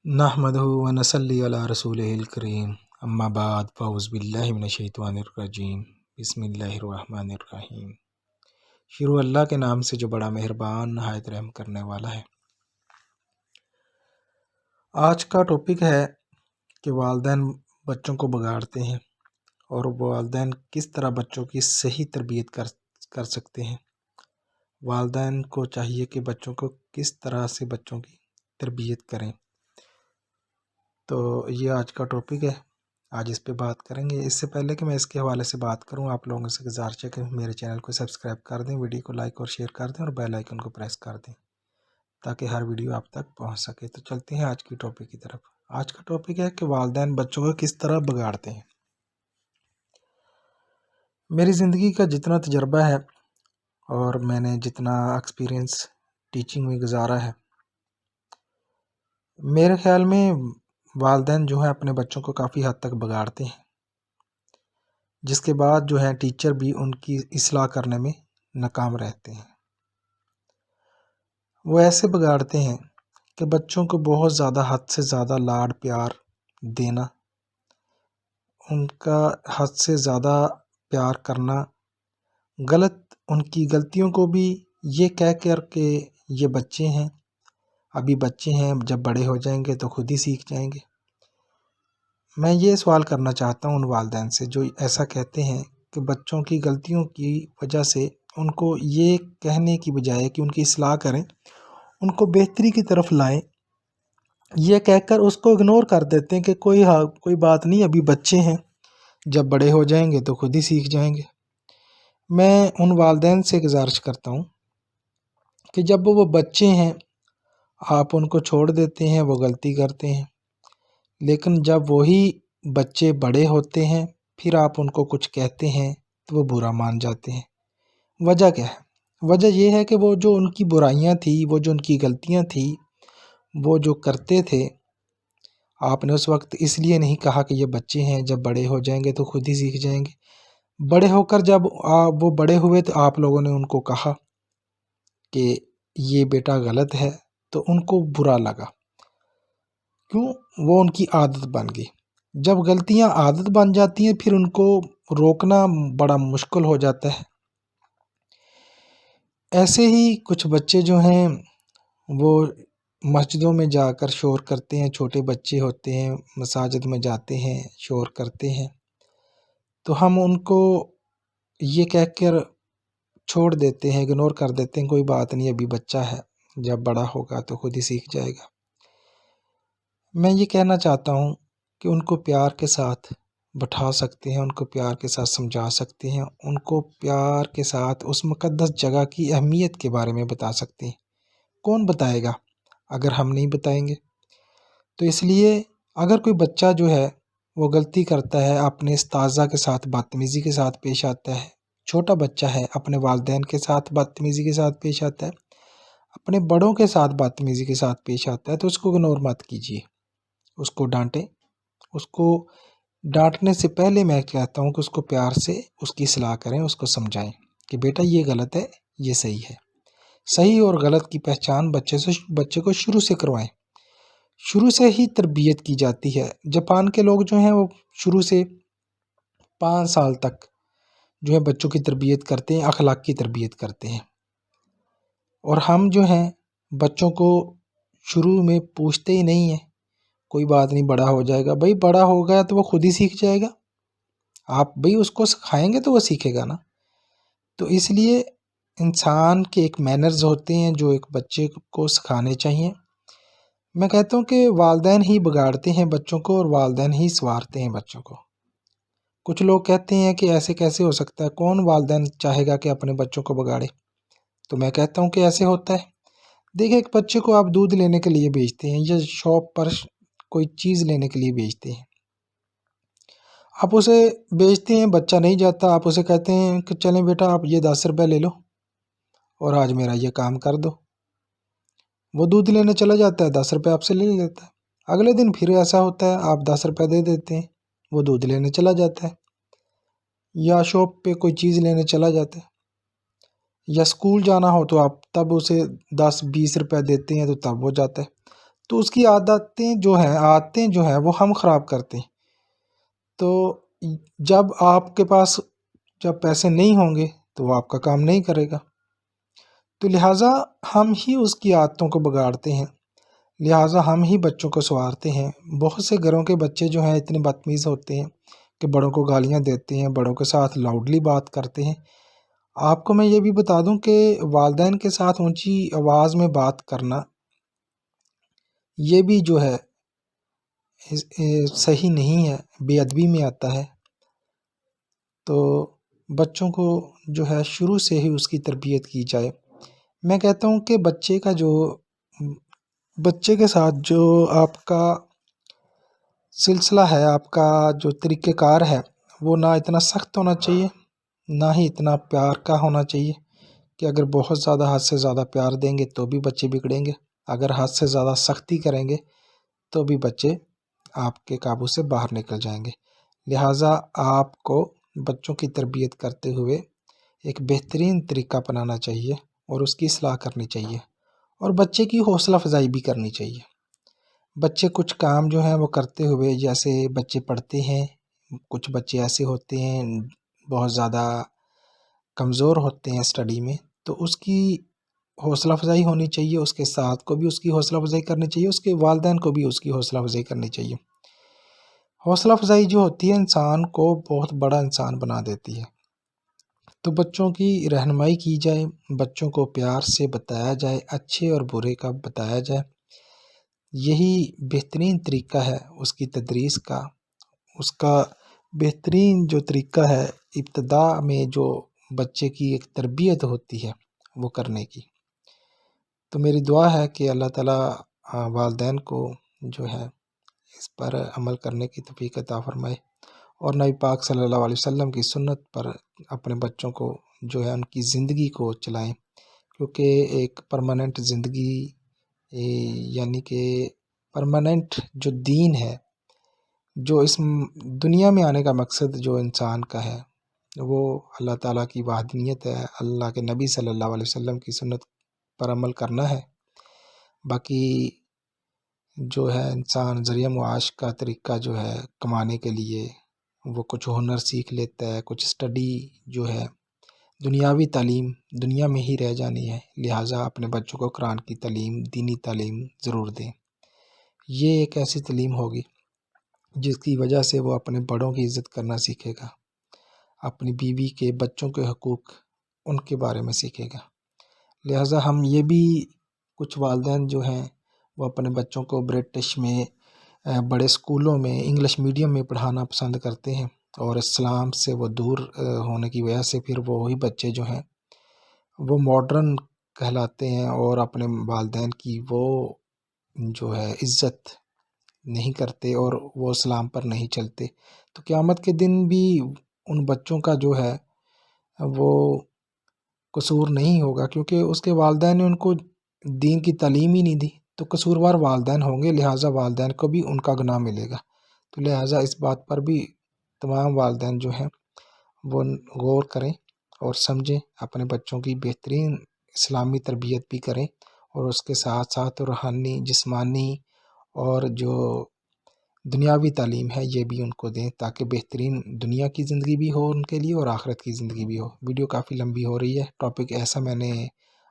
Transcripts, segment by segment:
نحمدہ و نصلی علی رسولہ الکریم اما بعد فاعوذ باللہ من الشیطان الرجیم بسم اللہ الرحمن الرحیم۔ شروع اللہ کے نام سے جو بڑا مہربان نہایت رحم کرنے والا ہے۔ آج کا ٹاپک ہے کہ والدین بچوں کو بگاڑتے ہیں اور والدین کس طرح بچوں کی صحیح تربیت کر سکتے ہیں۔ والدین کو چاہیے کہ بچوں کو کس طرح سے بچوں کی تربیت کریں۔ تو یہ آج کا ٹاپک ہے، آج اس پہ بات کریں گے۔ اس سے پہلے کہ میں اس کے حوالے سے بات کروں، آپ لوگوں سے گزارش ہے کہ میرے چینل کو سبسکرائب کر دیں، ویڈیو کو لائک اور شیئر کر دیں اور بیل آئیکن کو پریس کر دیں تاکہ ہر ویڈیو آپ تک پہنچ سکے۔ تو چلتے ہیں آج کی ٹاپک کی طرف۔ آج کا ٹاپک ہے کہ والدین بچوں کو کس طرح بگاڑتے ہیں۔ میری زندگی کا جتنا تجربہ ہے اور میں نے جتنا ایکسپیرینس ٹیچنگ میں گزارا ہے، میرے خیال میں والدین جو ہیں اپنے بچوں کو کافی حد تک بگاڑتے ہیں، جس کے بعد جو ہے ٹیچر بھی ان کی اصلاح کرنے میں ناکام رہتے ہیں۔ وہ ایسے بگاڑتے ہیں کہ بچوں کو بہت زیادہ حد سے زیادہ لاڈ پیار دینا، ان کا حد سے زیادہ پیار کرنا، ان کی غلطیوں کو بھی یہ کہہ کر کہ یہ بچے ہیں، ابھی بچے ہیں، جب بڑے ہو جائیں گے تو خود ہی سیکھ جائیں گے۔ میں یہ سوال کرنا چاہتا ہوں ان والدین سے جو ایسا کہتے ہیں کہ بچوں کی غلطیوں کی وجہ سے ان کو یہ کہنے کی بجائے کہ ان کی اصلاح کریں، ان کو بہتری کی طرف لائیں، یہ کہہ کر اس کو اگنور کر دیتے ہیں کہ کوئی بات نہیں، ابھی بچے ہیں، جب بڑے ہو جائیں گے تو خود ہی سیکھ جائیں گے۔ میں ان والدین سے گزارش کرتا ہوں کہ جب وہ بچے ہیں آپ ان کو چھوڑ دیتے ہیں، وہ غلطی کرتے ہیں، لیکن جب وہی بچے بڑے ہوتے ہیں پھر آپ ان کو کچھ کہتے ہیں تو وہ برا مان جاتے ہیں۔ وجہ کیا ہے؟ وجہ یہ ہے کہ وہ جو ان کی برائیاں تھیں، وہ جو ان کی غلطیاں تھیں، وہ جو کرتے تھے، آپ نے اس وقت اس لیے نہیں کہا کہ یہ بچے ہیں، جب بڑے ہو جائیں گے تو خود ہی سیکھ جائیں گے۔ بڑے ہو کر جب وہ بڑے ہوئے تو آپ لوگوں نے ان کو کہا کہ یہ بیٹا غلط ہے، تو ان کو برا لگا۔ کیوں؟ وہ ان کی عادت بن گئی۔ جب غلطیاں عادت بن جاتی ہیں پھر ان کو روکنا بڑا مشکل ہو جاتا ہے۔ ایسے ہی کچھ بچے جو ہیں وہ مسجدوں میں جا کر شور کرتے ہیں، چھوٹے بچے ہوتے ہیں، مساجد میں جاتے ہیں، شور کرتے ہیں، تو ہم ان کو یہ کہہ کر چھوڑ دیتے ہیں، اگنور کر دیتے ہیں، کوئی بات نہیں، ابھی بچہ ہے، جب بڑا ہوگا تو خود ہی سیکھ جائے گا۔ میں یہ کہنا چاہتا ہوں کہ ان کو پیار کے ساتھ بٹھا سکتے ہیں، ان کو پیار کے ساتھ سمجھا سکتے ہیں، ان کو پیار کے ساتھ اس مقدس جگہ کی اہمیت کے بارے میں بتا سکتے ہیں۔ کون بتائے گا اگر ہم نہیں بتائیں گے؟ تو اس لیے اگر کوئی بچہ جو ہے وہ غلطی کرتا ہے، اپنے اساتذہ کے ساتھ بدتمیزی کے ساتھ پیش آتا ہے، چھوٹا بچہ ہے، اپنے والدین کے ساتھ بدتمیزی کے ساتھ پیش آتا ہے، اپنے بڑوں کے ساتھ بدتمیزی کے ساتھ پیش آتا ہے، تو اس کو اگنور مت کیجیے، اس کو ڈانٹیں۔ اس کو ڈانٹنے سے پہلے میں کہتا ہوں کہ اس کو پیار سے اس کی اصلاح کریں، اس کو سمجھائیں کہ بیٹا یہ غلط ہے، یہ صحیح ہے۔ صحیح اور غلط کی پہچان بچے کو شروع سے کروائیں۔ شروع سے ہی تربیت کی جاتی ہے۔ جاپان کے لوگ جو ہیں وہ شروع سے 5 سال تک جو ہے بچوں کی تربیت کرتے ہیں، اخلاق کی تربیت کرتے ہیں، اور ہم جو ہیں بچوں کو شروع میں پوچھتے ہی نہیں ہیں، کوئی بات نہیں، بڑا ہو جائے گا۔ بھائی بڑا ہو گیا تو وہ خود ہی سیکھ جائے گا، آپ بھائی اس کو سکھائیں گے تو وہ سیکھے گا نا۔ تو اس لیے انسان کے ایک مینرز ہوتے ہیں جو ایک بچے کو سکھانے چاہیے۔ میں کہتا ہوں کہ والدین ہی بگاڑتے ہیں بچوں کو اور والدین ہی سنوارتے ہیں بچوں کو۔ کچھ لوگ کہتے ہیں کہ ایسے کیسے ہو سکتا ہے، کون والدین چاہے گا کہ اپنے بچوں کو بگاڑے؟ تو میں کہتا ہوں کہ ایسے ہوتا ہے۔ دیکھیں، ایک بچے کو آپ دودھ لینے کے لیے بھیجتے ہیں یا شاپ پر کوئی چیز لینے کے لیے بھیجتے ہیں، آپ اسے بھیجتے ہیں، بچہ نہیں جاتا، آپ اسے کہتے ہیں کہ چلیں بیٹا آپ یہ 10 روپے لے لو اور آج میرا یہ کام کر دو۔ وہ دودھ لینے چلا جاتا ہے، 10 روپے آپ سے لے لیتا ہے۔ اگلے دن پھر ایسا ہوتا ہے، آپ 10 روپے دے دیتے ہیں، وہ دودھ لینے چلا جاتا ہے، یا شاپ پہ کوئی چیز لینے چلا جاتا ہے، یا اسکول جانا ہو تو آپ تب اسے 10-20 روپے دیتے ہیں تو تب وہ جاتا ہے۔ تو اس کی عادتیں جو ہیں وہ ہم خراب کرتے ہیں. تو جب آپ کے پاس جب پیسے نہیں ہوں گے تو وہ آپ کا کام نہیں کرے گا. تو لہٰذا ہم ہی اس کی عادتوں کو بگاڑتے ہیں، لہٰذا ہم ہی بچوں کو سنوارتے ہیں. بہت سے گھروں کے بچے جو ہیں اتنے بدتمیز ہوتے ہیں کہ بڑوں کو گالیاں دیتے ہیں، بڑوں کے ساتھ لاؤڈلی بات کرتے ہیں. آپ کو میں یہ بھی بتا دوں کہ والدین کے ساتھ اونچی آواز میں بات کرنا یہ بھی جو ہے صحیح نہیں ہے، بے ادبی میں آتا ہے. تو بچوں کو جو ہے شروع سے ہی اس کی تربیت کی جائے. میں کہتا ہوں کہ بچے کے ساتھ جو آپ کا سلسلہ ہے، آپ کا جو طریقہ کار ہے، وہ نہ اتنا سخت ہونا چاہیے، نہ ہی اتنا پیار کا ہونا چاہیے کہ اگر بہت زیادہ حد سے زیادہ پیار دیں گے تو بھی بچے بگڑیں گے، اگر حد سے زیادہ سختی کریں گے تو بھی بچے آپ کے قابو سے باہر نکل جائیں گے. لہٰذا آپ کو بچوں کی تربیت کرتے ہوئے ایک بہترین طریقہ اپنانا چاہیے اور اس کی اصلاح کرنی چاہیے، اور بچے کی حوصلہ افزائی بھی کرنی چاہیے. بچے کچھ کام جو ہیں وہ کرتے ہوئے، جیسے بچے پڑھتے ہیں، کچھ بچے ایسے ہوتے ہیں بہت زیادہ کمزور ہوتے ہیں اسٹڈی میں، تو اس کی حوصلہ افزائی ہونی چاہیے، اس کے ساتھ کو بھی اس کی حوصلہ افزائی کرنی چاہیے، اس کے والدین کو بھی اس کی حوصلہ افزائی کرنی چاہیے. حوصلہ افزائی جو ہوتی ہے انسان کو بہت بڑا انسان بنا دیتی ہے. تو بچوں کی رہنمائی کی جائے، بچوں کو پیار سے بتایا جائے، اچھے اور برے کا بتایا جائے. یہی بہترین طریقہ ہے اس کی تدریس کا. اس کا بہترین جو طریقہ ہے ابتدا میں جو بچے کی ایک تربیت ہوتی ہے وہ کرنے کی. تو میری دعا ہے کہ اللہ تعالیٰ والدین کو جو ہے اس پر عمل کرنے کی توفیق عطا فرمائے، اور نبی پاک صلی اللہ علیہ وسلم کی سنت پر اپنے بچوں کو جو ہے ان کی زندگی کو چلائیں. کیونکہ ایک پرماننٹ زندگی یعنی کہ پرماننٹ جو دین ہے، جو اس دنیا میں آنے کا مقصد جو انسان کا ہے وہ اللہ تعالیٰ کی وحدانیت ہے، اللہ کے نبی صلی اللہ علیہ وسلم کی سنت پر عمل کرنا ہے. باقی جو ہے انسان ذریعہ معاش کا طریقہ جو ہے کمانے کے لیے وہ کچھ ہنر سیکھ لیتا ہے، کچھ اسٹڈی جو ہے دنیاوی تعلیم دنیا میں ہی رہ جانی ہے. لہٰذا اپنے بچوں کو قرآن کی تعلیم، دینی تعلیم ضرور دیں. یہ ایک ایسی تعلیم ہوگی جس کی وجہ سے وہ اپنے بڑوں کی عزت کرنا سیکھے گا، اپنی بیوی کے، بچوں کے حقوق ان کے بارے میں سیکھے گا. لہٰذا ہم یہ بھی کچھ والدین جو ہیں وہ اپنے بچوں کو برٹش میں، بڑے اسکولوں میں، انگلش میڈیم میں پڑھانا پسند کرتے ہیں، اور اسلام سے وہ دور ہونے کی وجہ سے پھر وہی بچے جو ہیں وہ ماڈرن کہلاتے ہیں اور اپنے والدین کی وہ جو ہے عزت نہیں کرتے اور وہ اسلام پر نہیں چلتے. تو قیامت کے دن بھی ان بچوں کا جو ہے وہ قصور نہیں ہوگا، کیونکہ اس کے والدین نے ان کو دین کی تعلیم ہی نہیں دی. تو قصوروار والدین ہوں گے، لہٰذا والدین کو بھی ان کا گناہ ملے گا. تو لہٰذا اس بات پر بھی تمام والدین جو ہیں وہ غور کریں اور سمجھیں، اپنے بچوں کی بہترین اسلامی تربیت بھی کریں، اور اس کے ساتھ ساتھ روحانی، جسمانی اور جو دنیاوی تعلیم ہے یہ بھی ان کو دیں، تاکہ بہترین دنیا کی زندگی بھی ہو ان کے لیے اور آخرت کی زندگی بھی ہو. ویڈیو کافی لمبی ہو رہی ہے، ٹاپک ایسا میں نے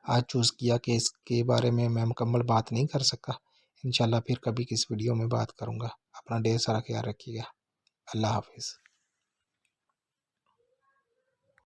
آج چوز کیا کہ اس کے بارے میں مکمل بات نہیں کر سکا. انشاءاللہ پھر کبھی کس ویڈیو میں بات کروں گا. اپنا ڈھیر سارا خیال رکھیے گا. اللہ حافظ.